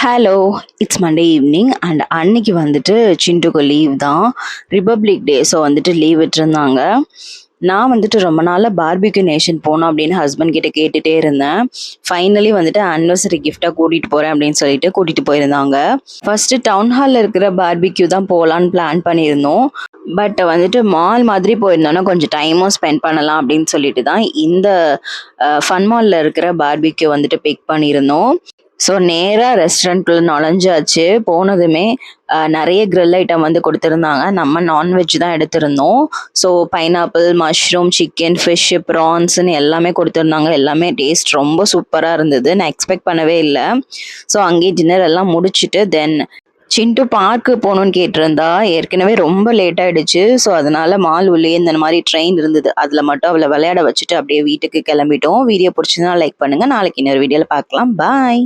Hello, it's Monday evening and அன்னைக்கு வந்துட்டு சிண்டுக்கு leave தான். ரிபப்ளிக் டே. ஸோ வந்துட்டு லீவ் விட்டுருந்தாங்க. நான் வந்துட்டு ரொம்ப நாளாக பார்பிக்யூ நேஷன் போகணும் அப்படின்னு ஹஸ்பண்ட் கிட்ட கேட்டுட்டே இருந்தேன். ஃபைனலி வந்துட்டு ஆனிவர்சரி கிஃப்டாக கூட்டிகிட்டு போகிறேன் அப்படின்னு சொல்லிட்டு கூட்டிகிட்டு போயிருந்தாங்க. ஃபர்ஸ்ட் டவுன் ஹாலில் இருக்கிற பார்பிக்யூ தான் போகலான்னு பிளான் பண்ணியிருந்தோம். பட் வந்துட்டு மால் மாதிரி போயிருந்தோன்னா கொஞ்சம் டைமும் ஸ்பெண்ட் பண்ணலாம் அப்படின்னு சொல்லிட்டு தான் இந்த ஃபன் மாலில் இருக்கிற பார்பிக்யூ வந்துட்டு பிக் பண்ணியிருந்தோம். ஸோ நேராக ரெஸ்டாரண்ட்குள்ளே நுழைஞ்சாச்சு. போனதுமே நிறைய grill ஐட்டம் வந்து கொடுத்துருந்தாங்க. நம்ம நான்வெஜ் தான் எடுத்திருந்தோம். So pineapple, mushroom, chicken, fish, ப்ரான்ஸ்ன்னு எல்லாமே கொடுத்துருந்தாங்க. எல்லாமே டேஸ்ட் ரொம்ப சூப்பராக இருந்தது. நான் எக்ஸ்பெக்ட் பண்ணவே இல்லை. ஸோ அங்கேயே டின்னர் எல்லாம் முடிச்சுட்டு தென் சிண்டு பார்க்கு போகணுன்னு கேட்டிருந்தா. ஏற்கனவே ரொம்ப லேட் ஆகிடுச்சு. ஸோ அதனால மால் உள்ளே இந்த மாதிரி ட்ரெயின் இருந்தது. அதில் மட்டும் அவளை விளையாட வச்சுட்டு அப்படியே வீட்டுக்கு கிளம்பிட்டோம். வீடியோ பிடிச்சதுன்னா லைக் பண்ணுங்கள். நாளைக்கு இன்னொரு வீடியோவில் பார்க்கலாம். பாய்.